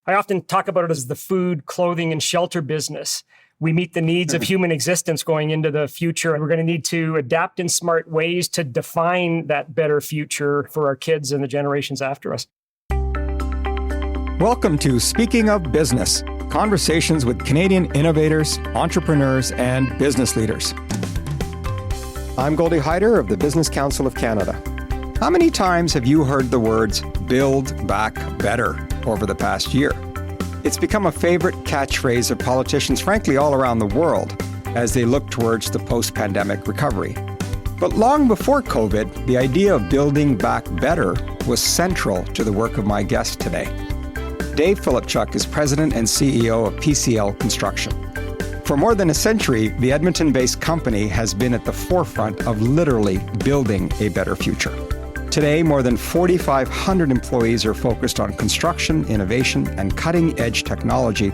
I often talk about it as the food, clothing, and shelter business. We meet the needs of human existence going into the future, and we're going to need to adapt in smart ways to define that better future for our kids and the generations after us. Welcome to Speaking of Business, conversations with Canadian innovators, entrepreneurs, and business leaders. I'm Goldy Hyder of the Business Council of Canada. How many times have you heard the words "Build Back Better" over the past year? It's become a favorite catchphrase of politicians, frankly, all around the world as they look towards the post-pandemic recovery. But long before COVID, the idea of building back better was central to the work of my guest today. Dave Filipchuk is president and CEO of PCL Construction. For more than a century, the Edmonton-based company has been at the forefront of literally building a better future. Today, more than 4,500 employees are focused on construction, innovation, and cutting-edge technology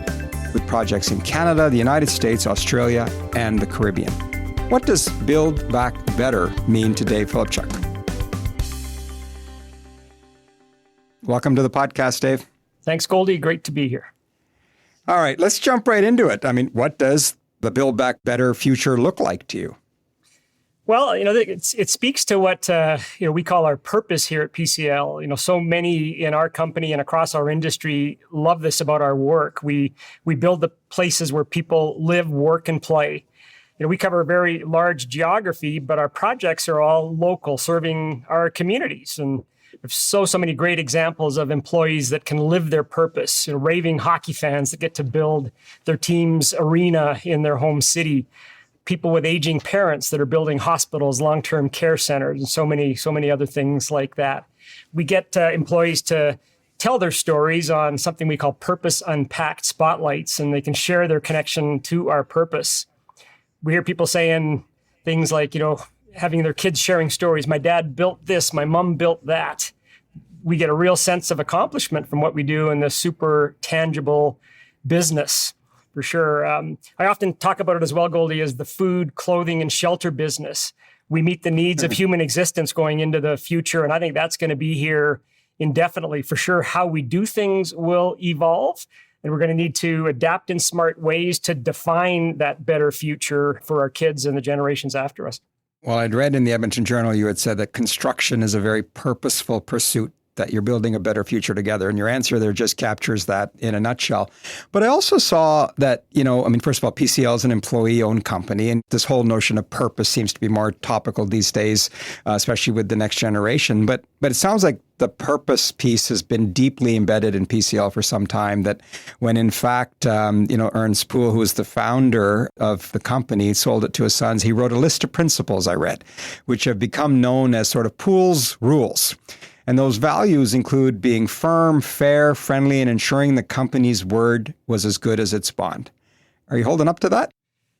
with projects in Canada, the United States, Australia, and the Caribbean. What does Build Back Better mean to Dave Filipchuk? Welcome to the podcast, Dave. Thanks, Goldy. Great to be here. All right, let's jump right into it. I mean, what does the Build Back Better future look like to you? Well, it speaks to what we call our purpose here at PCL. So many in our company and across our industry love this about our work. We build the places where people live, work, and play. We cover a very large geography, but our projects are all local, serving our communities. And there's so many great examples of employees that can live their purpose. Raving hockey fans that get to build their team's arena in their home city. People with aging parents that are building hospitals, long-term care centers, and so many other things like that. We get employees to tell their stories on something we call Purpose Unpacked Spotlights, and they can share their connection to our purpose. We hear people saying things like, having their kids sharing stories. My dad built this, my mom built that. We get a real sense of accomplishment from what we do in this super tangible business. For sure. I often talk about it as well, Goldy, as the food, clothing, and shelter business. We meet the needs of human existence going into the future, and I think that's going to be here indefinitely. For sure, how we do things will evolve, and we're going to need to adapt in smart ways to define that better future for our kids and the generations after us. Well, I'd read in the Edmonton Journal you had said that construction is a very purposeful pursuit, that you're building a better future together. And your answer there just captures that in a nutshell. But I also saw that, first of all, PCL is an employee-owned company, and this whole notion of purpose seems to be more topical these days, especially with the next generation. But it sounds like the purpose piece has been deeply embedded in PCL for some time, that when in fact, Ernst Poole, who was the founder of the company, sold it to his sons, he wrote a list of principles, I read, which have become known as sort of Poole's rules. And those values include being firm, fair, friendly, and ensuring the company's word was as good as its bond. Are you holding up to that?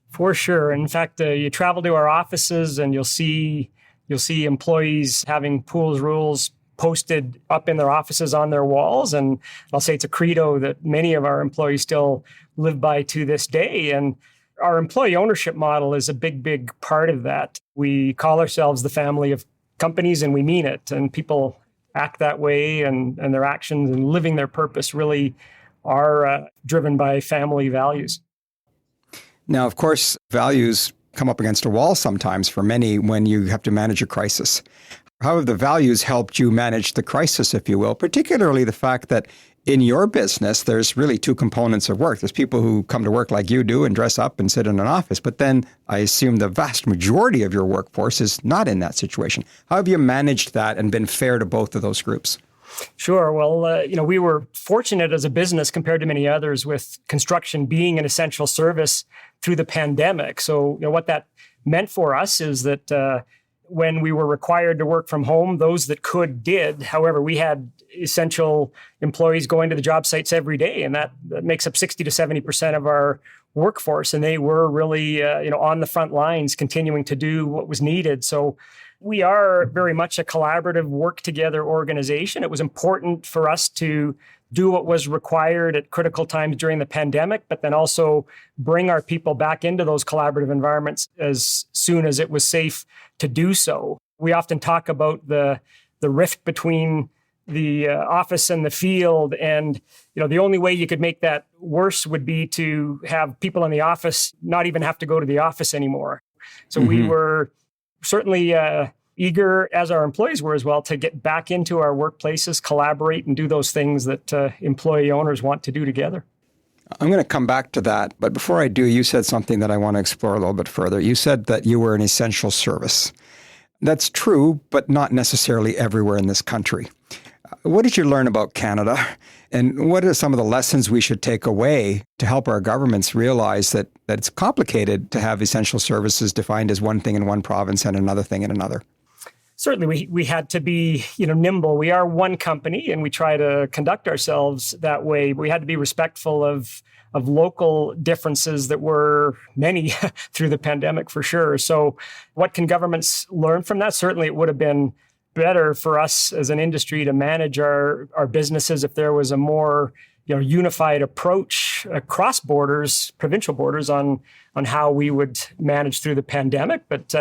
For sure. In fact, you travel to our offices and you'll see employees having Poole's rules posted up in their offices on their walls. And I'll say it's a credo that many of our employees still live by to this day. And our employee ownership model is a big part of that. We call ourselves the family of companies, and we mean it. And people act that way, and their actions and living their purpose really are driven by family values. Now, of course, values come up against a wall sometimes for many when you have to manage a crisis. How have the values helped you manage the crisis, if you will, particularly the fact that in your business, there's really two components of work. There's people who come to work like you do and dress up and sit in an office. But then I assume the vast majority of your workforce is not in that situation. How have you managed that and been fair to both of those groups? Sure. Well, we were fortunate as a business compared to many others with construction being an essential service through the pandemic. So, what that meant for us is that when we were required to work from home, those that could did. However, we had essential employees going to the job sites every day, and that makes up 60 to 70% of our workforce. And they were really, on the front lines, continuing to do what was needed. So we are very much a collaborative, work together organization. It was important for us to do what was required at critical times during the pandemic, but then also bring our people back into those collaborative environments as soon as it was safe to do so. We often talk about the rift between the office and the field. And, the only way you could make that worse would be to have people in the office not even have to go to the office anymore. So we were certainly eager, as our employees were as well, to get back into our workplaces, collaborate, and do those things that employee owners want to do together. I'm going to come back to that. But before I do, you said something that I want to explore a little bit further. You said that you were an essential service. That's true, but not necessarily everywhere in this country. What did you learn about Canada? And what are some of the lessons we should take away to help our governments realize that it's complicated to have essential services defined as one thing in one province and another thing in another? Certainly, we had to be nimble. We are one company, and we try to conduct ourselves that way. We had to be respectful of local differences that were many through the pandemic, for sure. So, what can governments learn from that? Certainly, it would have been better for us as an industry to manage our businesses if there was a more unified approach across borders, provincial borders, on how we would manage through the pandemic. But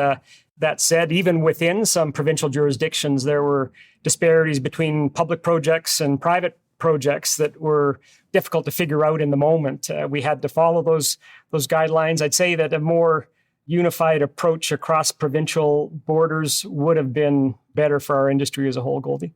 that said, even within some provincial jurisdictions, there were disparities between public projects and private projects that were difficult to figure out in the moment. We had to follow those guidelines. I'd say that a more unified approach across provincial borders would have been better for our industry as a whole, Goldy.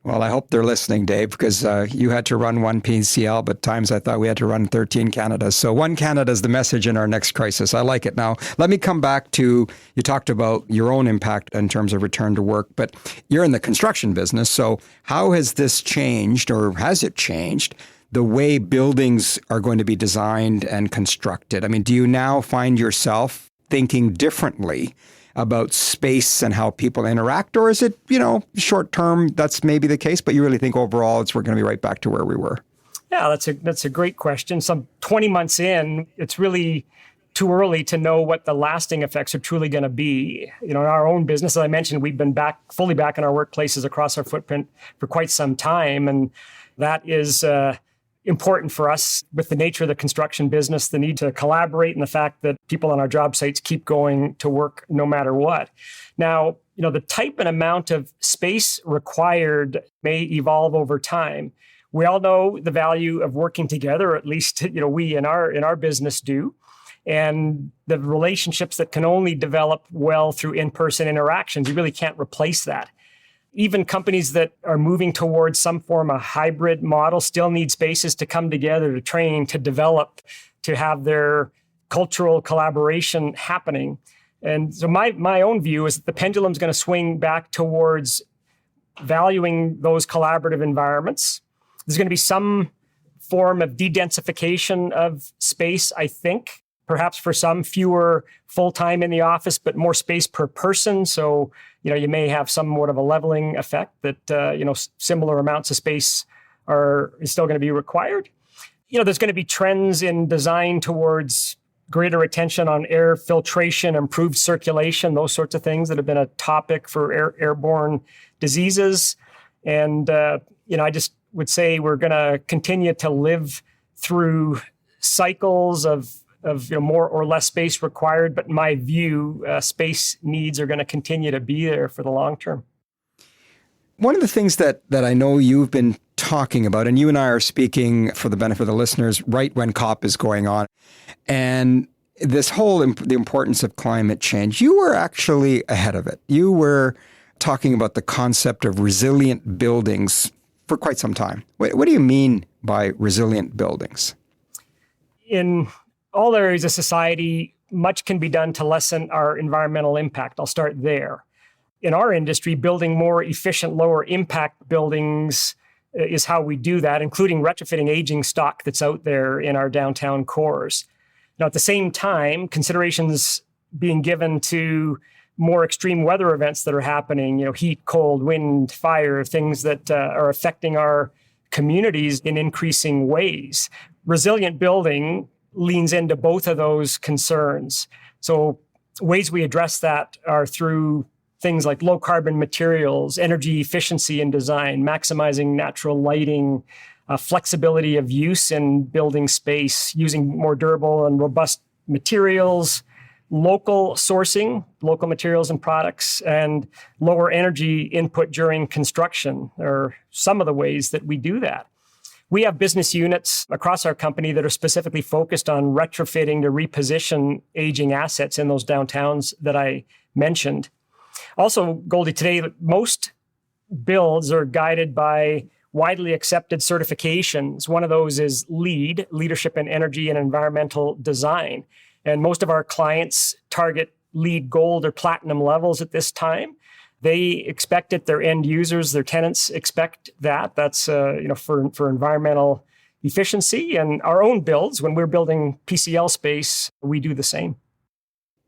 Well, I hope they're listening, Dave, because you had to run one PCL, but times I thought we had to run 13 Canadas. So one Canada is the message in our next crisis. I like it. Now, let me come back to, you talked about your own impact in terms of return to work, but you're in the construction business. So how has this changed, or has it changed, the way buildings are going to be designed and constructed? I mean, do you now find yourself thinking differently about space and how people interact? Or is it, short term, that's maybe the case, but you really think overall we're going to be right back to where we were? Yeah, that's a great question. Some 20 months in, it's really too early to know what the lasting effects are truly going to be. In our own business, as I mentioned, we've been fully back in our workplaces across our footprint for quite some time. And that is important for us with the nature of the construction business, the need to collaborate, and the fact that people on our job sites keep going to work no matter what. Now, the type and amount of space required may evolve over time. We all know the value of working together, or at least, we in our business do. And the relationships that can only develop well through in-person interactions, you really can't replace that. Even companies that are moving towards some form of hybrid model still need spaces to come together, to train, to develop, to have their cultural collaboration happening. And so my own view is that the pendulum is going to swing back towards valuing those collaborative environments. There's going to be some form of de-densification of space, I think. Perhaps for some, fewer full-time in the office, but more space per person. So, you may have somewhat of a leveling effect that, similar amounts of space is still going to be required. There's going to be trends in design towards greater attention on air filtration, improved circulation, those sorts of things that have been a topic for airborne diseases. And, I just would say we're going to continue to live through cycles of more or less space required. But in my view, space needs are going to continue to be there for the long term. One of the things that I know you've been talking about, and you and I are speaking for the benefit of the listeners, right when COP is going on, and this whole, the importance of climate change, you were actually ahead of it. You were talking about the concept of resilient buildings for quite some time. What do you mean by resilient buildings? In all areas of society, much can be done to lessen our environmental impact. I'll start there. In our industry, building more efficient, lower impact buildings is how we do that, including retrofitting aging stock that's out there in our downtown cores. Now, at the same time, considerations being given to more extreme weather events that are happening, heat, cold, wind, fire, things that are affecting our communities in increasing ways. Resilient building leans into both of those concerns. So ways we address that are through things like low carbon materials, energy efficiency in design, maximizing natural lighting, flexibility of use in building space, using more durable and robust materials, local sourcing, local materials and products, and lower energy input during construction are some of the ways that we do that. We have business units across our company that are specifically focused on retrofitting to reposition aging assets in those downtowns that I mentioned. Also, Goldy, today, most builds are guided by widely accepted certifications. One of those is LEED, Leadership in Energy and Environmental Design. And most of our clients target LEED Gold or Platinum levels at this time. They expect it, their end users, their tenants expect that. That's for environmental efficiency. And our own builds, when we're building PCL space, we do the same.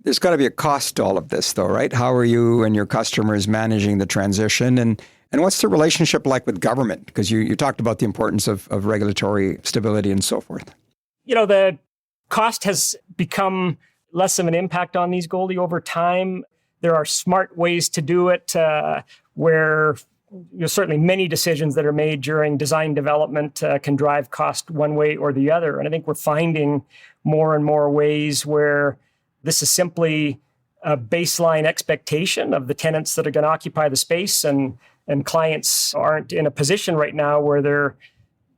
There's got to be a cost to all of this, though, right? How are you and your customers managing the transition? And what's the relationship like with government? Because you talked about the importance of regulatory stability and so forth. The cost has become less of an impact on these, Goldy, over time. There are smart ways to do it where certainly many decisions that are made during design development can drive cost one way or the other. And I think we're finding more and more ways where this is simply a baseline expectation of the tenants that are going to occupy the space, and clients aren't in a position right now where they're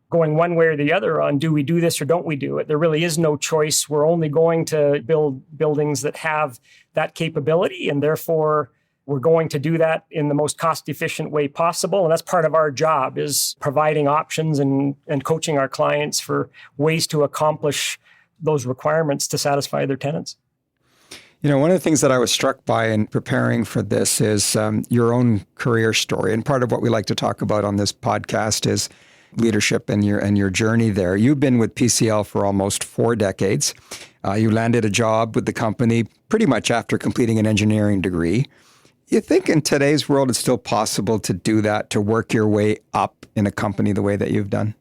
going one way or the other on, do we do this or don't we do it? There really is no choice. We're only going to build buildings that have that capability, and therefore we're going to do that in the most cost-efficient way possible. And that's part of our job, is providing options and coaching our clients for ways to accomplish those requirements to satisfy their tenants. One of the things that I was struck by in preparing for this is your own career story. And part of what we like to talk about on this podcast is leadership and your journey there. You've been with PCL for almost 4 decades. You landed a job with the company pretty much after completing an engineering degree. You think in today's world it's still possible to do that, to work your way up in a company the way that you've done?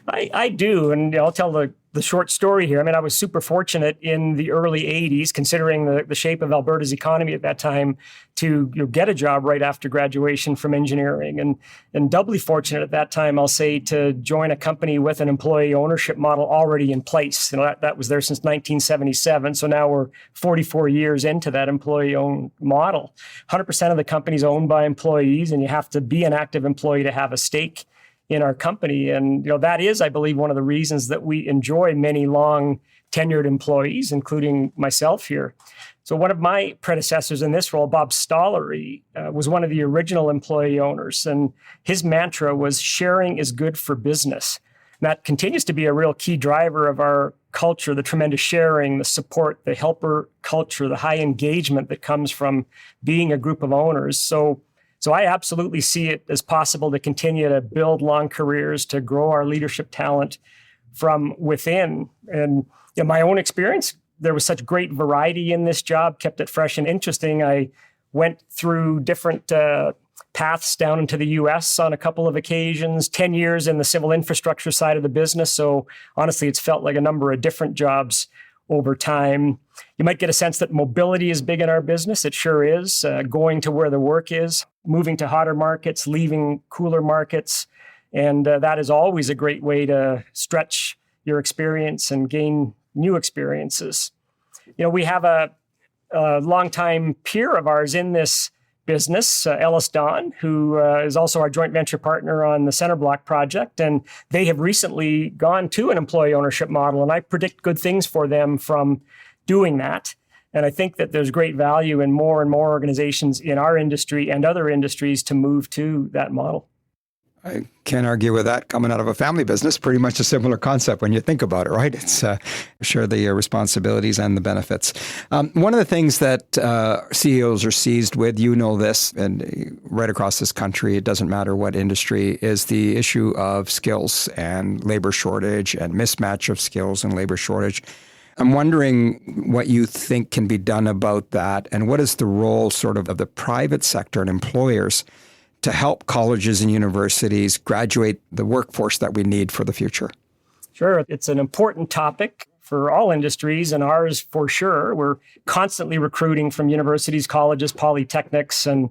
I do, and I'll tell the short story here. I was super fortunate in the early 80s, considering the shape of Alberta's economy at that time, to get a job right after graduation from engineering. And doubly fortunate at that time, I'll say, to join a company with an employee ownership model already in place. That was there since 1977. So now we're 44 years into that employee-owned model. 100% of the company's owned by employees, and you have to be an active employee to have a stake in our company. And that is, I believe, one of the reasons that we enjoy many long tenured employees, including myself here. So one of my predecessors in this role, Bob Stollery, was one of the original employee owners. And his mantra was, sharing is good for business. And that continues to be a real key driver of our culture, the tremendous sharing, the support, the helper culture, the high engagement that comes from being a group of owners. So I absolutely see it as possible to continue to build long careers, to grow our leadership talent from within. And in my own experience, there was such great variety in this job, kept it fresh and interesting. I went through different paths down into the U.S. on a couple of occasions, 10 years in the civil infrastructure side of the business. So honestly, it's felt like a number of different jobs over time. You might get a sense that mobility is big in our business. It sure is. Going to where the work is, moving to hotter markets, leaving cooler markets. And that is always a great way to stretch your experience and gain new experiences. We have a longtime peer of ours in this business, Ellis Don, who is also our joint venture partner on the Center Block project. And they have recently gone to an employee ownership model, and I predict good things for them from doing that. And I think that there's great value in more and more organizations in our industry and other industries to move to that model. I can't argue with that. Coming out of a family business, pretty much a similar concept when you think about it, right? It's share the responsibilities and the benefits. One of the things that CEOs are seized with, this, and right across this country, it doesn't matter what industry, is the issue of skills and labor shortage and mismatch of skills and labor shortage. I'm wondering what you think can be done about that, and what is the role sort of the private sector and employers to help colleges and universities graduate the workforce that we need for the future? Sure. It's an important topic for all industries, and ours for sure. We're constantly recruiting from universities, colleges, polytechnics, and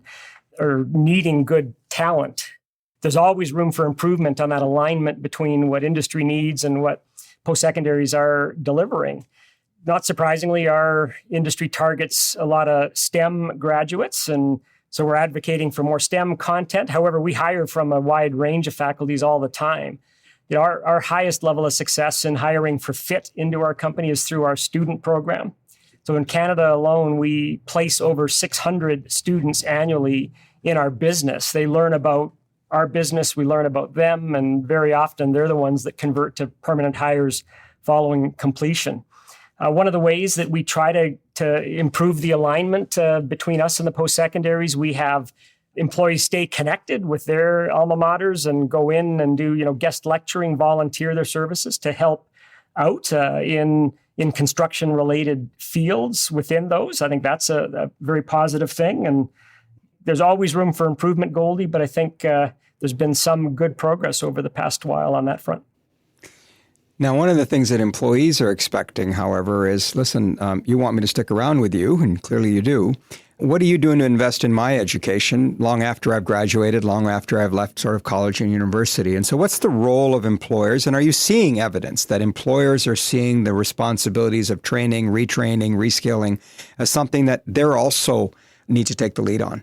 are needing good talent. There's always room for improvement on that alignment between what industry needs and what post-secondaries are delivering. Not surprisingly, our industry targets a lot of STEM graduates, and so we're advocating for more STEM content. However, we hire from a wide range of faculties all the time. Our highest level of success in hiring for fit into our company is through our student program. So in Canada alone, we place over 600 students annually in our business. They learn about our business, we learn about them, and very often they're the ones that convert to permanent hires following completion. One of the ways that we try to improve the alignment between us and the post-secondaries, we have employees stay connected with their alma maters and go in and do guest lecturing, volunteer their services to help out in construction-related fields within those. I think that's a very positive thing. And there's always room for improvement, Goldy, but I think there's been some good progress over the past while on that front. Now, one of the things that employees are expecting, however, is, listen, you want me to stick around with you, and clearly you do. What are you doing to invest in my education long after I've graduated, long after I've left sort of college and university? And so what's the role of employers? And are you seeing evidence that employers are seeing the responsibilities of training, retraining, reskilling as something that they're also need to take the lead on?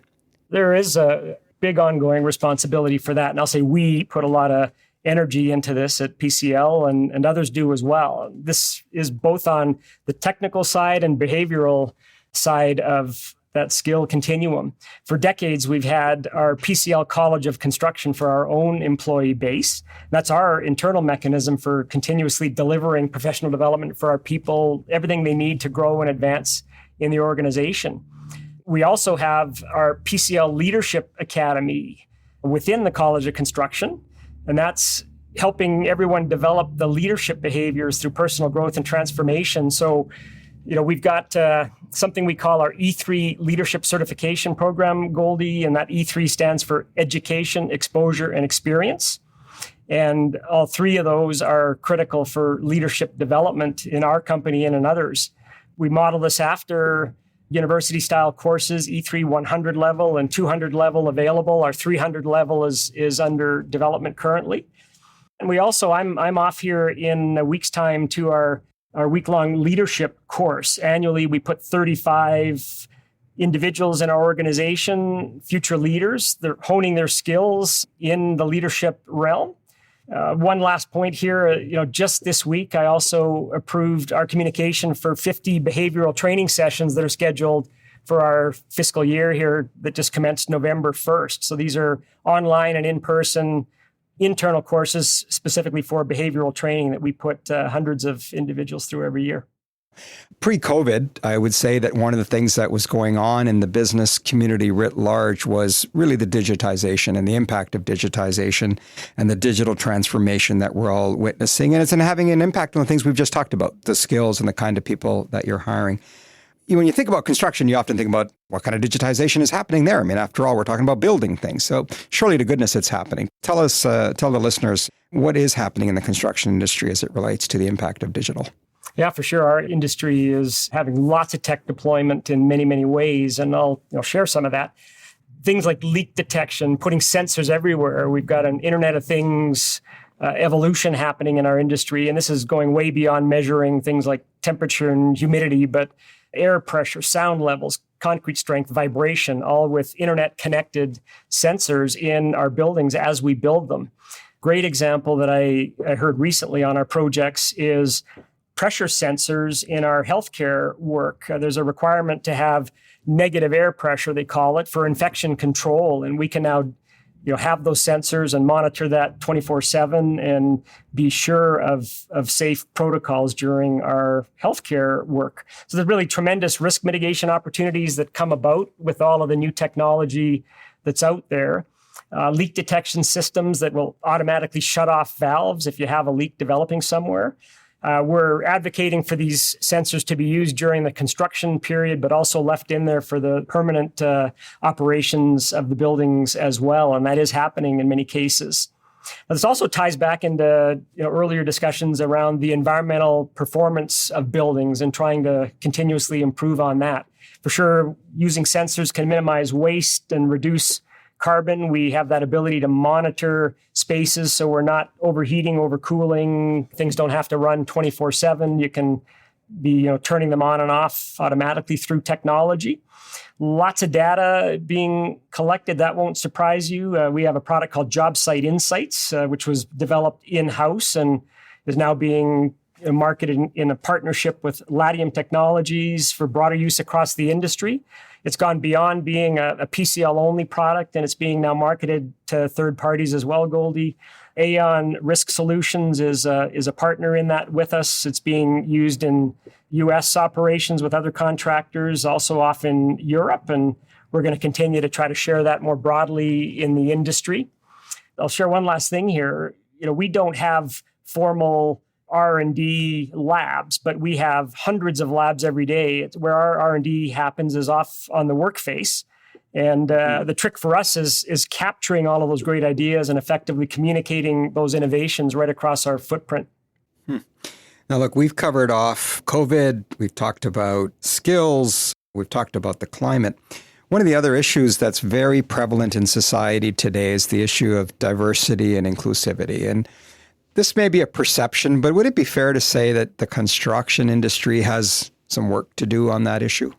There is a big ongoing responsibility for that. And I'll say we put a lot of energy into this at PCL, and others do as well. This is both on the technical side and behavioral side of that skill continuum. For decades, we've had our PCL College of Construction for our own employee base. That's our internal mechanism for continuously delivering professional development for our people, everything they need to grow and advance in the organization. We also have our PCL Leadership Academy within the College of Construction, and that's helping everyone develop the leadership behaviors through personal growth and transformation. So, we've got something we call our E3 Leadership Certification Program, Goldy, and that E3 stands for Education, Exposure, and Experience. And all three of those are critical for leadership development in our company and in others. We model this after university-style courses, E3 100 level and 200 level available. Our 300 level is under development currently. And we also, I'm off here in a week's time to our week-long leadership course. Annually, we put 35 individuals in our organization, future leaders. They're honing their skills in the leadership realm. One last point here, just this week, I also approved our communication for 50 behavioral training sessions that are scheduled for our fiscal year here that just commenced November 1st. So these are online and in-person internal courses specifically for behavioral training that we put hundreds of individuals through every year. Pre-COVID, I would say that one of the things that was going on in the business community writ large was really the digitization and the impact of digitization and the digital transformation that we're all witnessing. And it's having an impact on the things we've just talked about, the skills and the kind of people that you're hiring. When you think about construction, you often think about what kind of digitization is happening there. I mean, after all, we're talking about building things. So surely to goodness it's happening. Tell the listeners, what is happening in the construction industry as it relates to the impact of digital? Yeah, for sure. Our industry is having lots of tech deployment in many, many ways, and I'll share some of that. Things like leak detection, putting sensors everywhere. We've got an Internet of Things evolution happening in our industry, and this is going way beyond measuring things like temperature and humidity, but air pressure, sound levels, concrete strength, vibration, all with Internet-connected sensors in our buildings as we build them. Great example that I heard recently on our projects is pressure sensors in our healthcare work. There's a requirement to have negative air pressure, they call it, for infection control. And we can now have those sensors and monitor that 24/7 and be sure of safe protocols during our healthcare work. So there's really tremendous risk mitigation opportunities that come about with all of the new technology that's out there. Leak detection systems that will automatically shut off valves if you have a leak developing somewhere. We're advocating for these sensors to be used during the construction period, but also left in there for the permanent operations of the buildings as well. And that is happening in many cases. But this also ties back into earlier discussions around the environmental performance of buildings and trying to continuously improve on that. For sure, using sensors can minimize waste and reduce carbon. We have that ability to monitor spaces so we're not overheating, overcooling. Things don't have to run 24/7. You can be turning them on and off automatically through technology. Lots of data being collected. That won't surprise you. We have a product called Job Site Insights, which was developed in-house and is now being marketed in a partnership with Latium Technologies for broader use across the industry. It's gone beyond being a PCL-only product, and it's being now marketed to third parties as well, Goldy. Aon Risk Solutions is a partner in that with us. It's being used in U.S. operations with other contractors, also off in Europe, and we're going to continue to try to share that more broadly in the industry. I'll share one last thing here. We don't have formal R&D labs, but we have hundreds of labs every day. It's where our R&D happens is off on the work face. And the trick for us is capturing all of those great ideas and effectively communicating those innovations right across our footprint. Now, look, we've covered off COVID. We've talked about skills. We've talked about the climate. One of the other issues that's very prevalent in society today is the issue of diversity and inclusivity. And this may be a perception, but would it be fair to say that the construction industry has some work to do on that issue?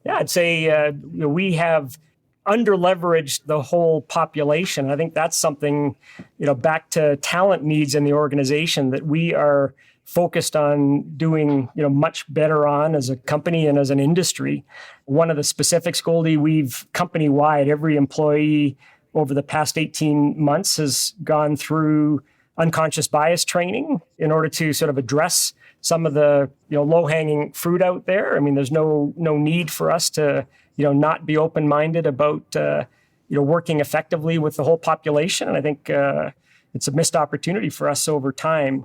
Yeah, I'd say we have under-leveraged the whole population. I think that's something, back to talent needs in the organization that we are focused on doing, much better on as a company and as an industry. One of the specifics, Goldy, we've company-wide, every employee over the past 18 months has gone through unconscious bias training in order to sort of address some of the low-hanging fruit out there. I mean, there's no need for us to not be open-minded about working effectively with the whole population. And I think it's a missed opportunity for us over time.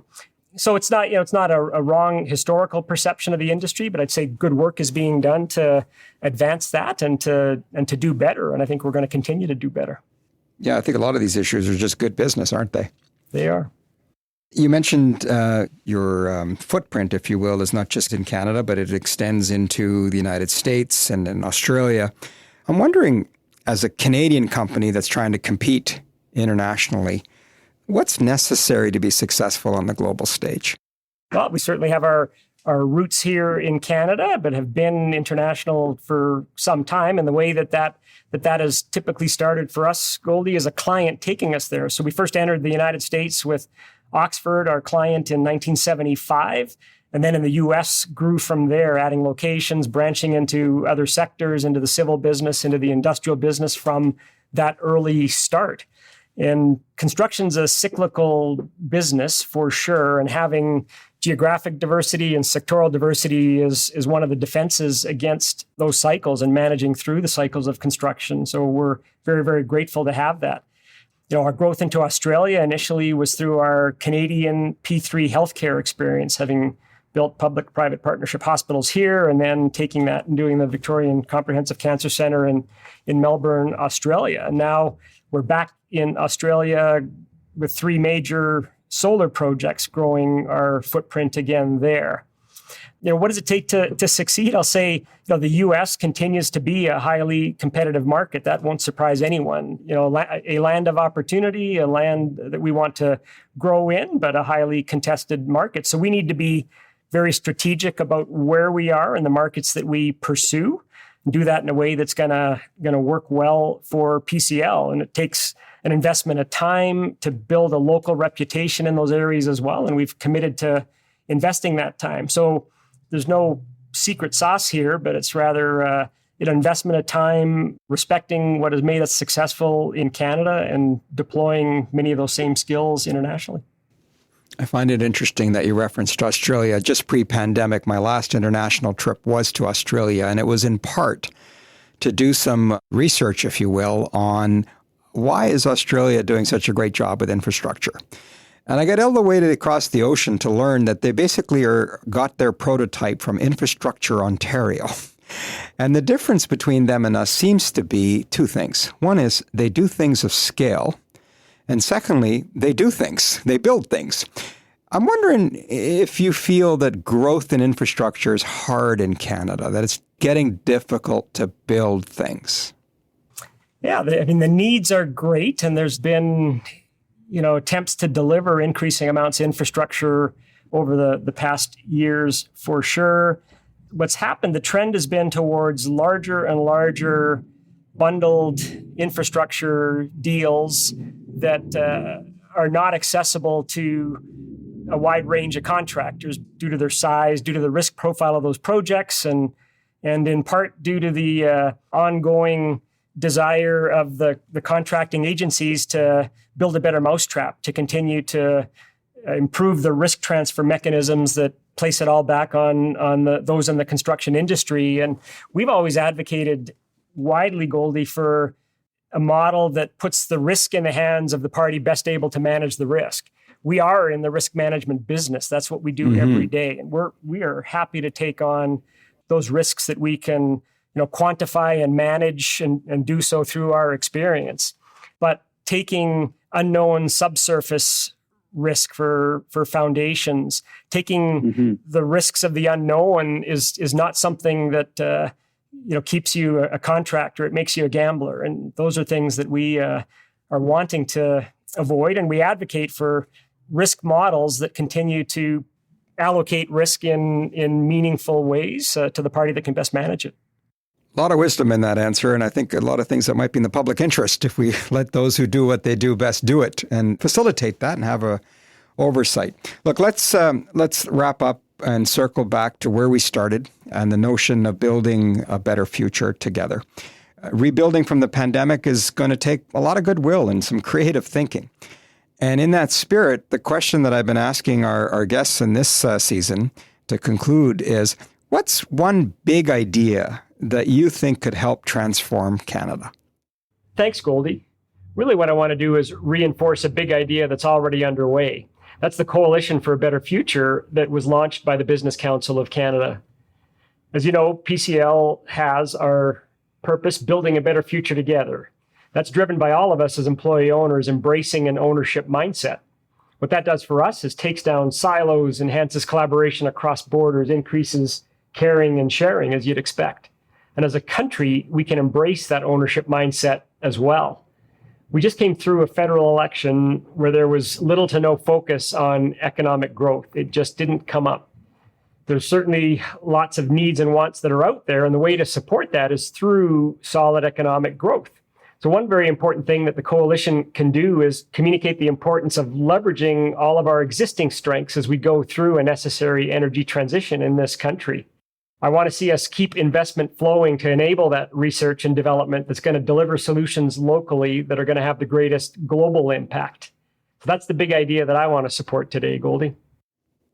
So it's not a wrong historical perception of the industry, but I'd say good work is being done to advance that and to do better. And I think we're going to continue to do better. Yeah, I think a lot of these issues are just good business, aren't they? They are. You mentioned your footprint, if you will, is not just in Canada, but it extends into the United States and in Australia. I'm wondering, as a Canadian company that's trying to compete internationally, what's necessary to be successful on the global stage? Well, we certainly have our roots here in Canada, but have been international for some time. And the way that has typically started for us, Goldy, is a client taking us there. So we first entered the United States with Oxford, our client, in 1975. And then in the U.S. grew from there, adding locations, branching into other sectors, into the civil business, into the industrial business from that early start. And construction's a cyclical business for sure, and having geographic diversity and sectoral diversity is one of the defenses against those cycles and managing through the cycles of construction. So we're very, very grateful to have that. Our growth into Australia initially was through our Canadian P3 healthcare experience, having built public-private partnership hospitals here, and then taking that and doing the Victorian Comprehensive Cancer Centre in Melbourne, Australia. And now we're back in Australia with 3 major solar projects, growing our footprint again there. What does it take to succeed? I'll say, the U.S. continues to be a highly competitive market. That won't surprise anyone. A land of opportunity, a land that we want to grow in, but a highly contested market. So we need to be very strategic about where we are in the markets that we pursue, and do that in a way that's gonna work well for PCL. And it takes an investment of time to build a local reputation in those areas as well. And we've committed to investing that time. So there's no secret sauce here, but it's rather an investment of time, respecting what has made us successful in Canada and deploying many of those same skills internationally. I find it interesting that you referenced Australia. Just pre-pandemic, my last international trip was to Australia, and it was in part to do some research, if you will, on why is Australia doing such a great job with infrastructure. And I got all the way across the ocean to learn that they basically got their prototype from Infrastructure Ontario. And the difference between them and us seems to be 2 things. One is they do things of scale. And secondly, they do things. They build things. I'm wondering if you feel that growth in infrastructure is hard in Canada, that it's getting difficult to build things. Yeah, the needs are great, and there's been attempts to deliver increasing amounts of infrastructure over the past years for sure. What's happened, the trend has been towards larger and larger bundled infrastructure deals that are not accessible to a wide range of contractors due to their size, due to the risk profile of those projects, and in part due to the ongoing desire of the contracting agencies to build a better mousetrap, to continue to improve the risk transfer mechanisms that place it all back on those in the construction industry. And we've always advocated widely, Goldy, for a model that puts the risk in the hands of the party best able to manage the risk. We are in the risk management business. That's what we do every day. And we are happy to take on those risks that we can, quantify and manage and do so through our experience. But taking unknown subsurface risk for foundations, taking the risks of the unknown is not something that keeps you a contractor. It makes you a gambler, and those are things that we are wanting to avoid. And we advocate for risk models that continue to allocate risk in meaningful ways to the party that can best manage it. A lot of wisdom in that answer, and I think a lot of things that might be in the public interest if we let those who do what they do best do it and facilitate that and have a oversight. Look, let's wrap up and circle back to where we started and the notion of building a better future together. Rebuilding from the pandemic is going to take a lot of goodwill and some creative thinking. And in that spirit, the question that I've been asking our guests in this season to conclude is, what's one big idea that you think could help transform Canada? Thanks, Goldy. Really what I want to do is reinforce a big idea that's already underway. That's the Coalition for a Better Future that was launched by the Business Council of Canada. As you know, PCL has our purpose, building a better future together. That's driven by all of us as employee owners embracing an ownership mindset. What that does for us is takes down silos, enhances collaboration across borders, increases caring and sharing, as you'd expect. And as a country, we can embrace that ownership mindset as well. We just came through a federal election where there was little to no focus on economic growth. It just didn't come up. There's certainly lots of needs and wants that are out there, and the way to support that is through solid economic growth. So one very important thing that the coalition can do is communicate the importance of leveraging all of our existing strengths as we go through a necessary energy transition in this country. I want to see us keep investment flowing to enable that research and development that's going to deliver solutions locally that are going to have the greatest global impact. So that's the big idea that I want to support today, Goldy.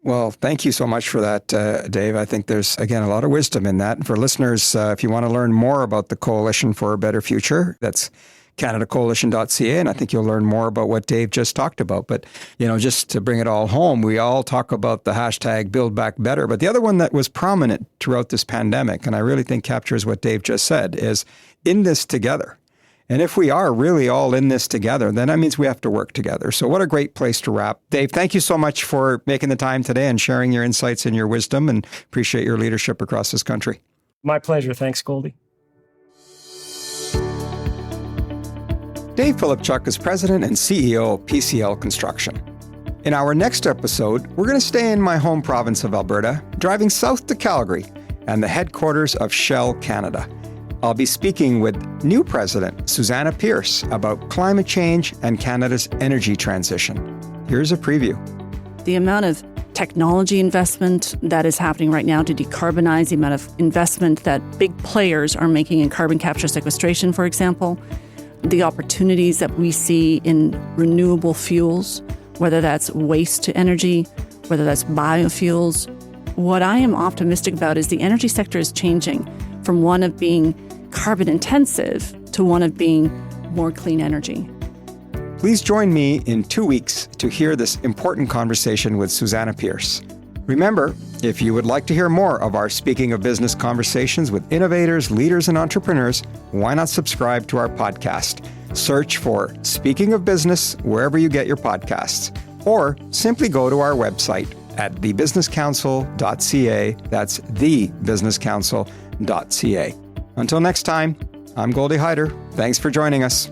Well, thank you so much for that, Dave. I think there's, again, a lot of wisdom in that. And for listeners, if you want to learn more about the Coalition for a Better Future, that's canadacoalition.ca, and I think you'll learn more about what Dave just talked about. But, just to bring it all home, we all talk about the hashtag Build Back Better. But the other one that was prominent throughout this pandemic, and I really think captures what Dave just said, is in this together. And if we are really all in this together, then that means we have to work together. So what a great place to wrap. Dave, thank you so much for making the time today and sharing your insights and your wisdom, and appreciate your leadership across this country. My pleasure. Thanks, Goldy. Dave Filipchuk is President and CEO of PCL Construction. In our next episode, we're going to stay in my home province of Alberta, driving south to Calgary and the headquarters of Shell Canada. I'll be speaking with new President Susanna Pierce about climate change and Canada's energy transition. Here's a preview. The amount of technology investment that is happening right now to decarbonize, the amount of investment that big players are making in carbon capture sequestration, for example, the opportunities that we see in renewable fuels, whether that's waste to energy, whether that's biofuels. What I am optimistic about is the energy sector is changing from one of being carbon intensive to one of being more clean energy. Please join me in 2 weeks to hear this important conversation with Susanna Pierce. Remember, if you would like to hear more of our Speaking of Business conversations with innovators, leaders, and entrepreneurs, why not subscribe to our podcast? Search for Speaking of Business wherever you get your podcasts, or simply go to our website at thebusinesscouncil.ca. That's thebusinesscouncil.ca. Until next time, I'm Goldy Hyder. Thanks for joining us.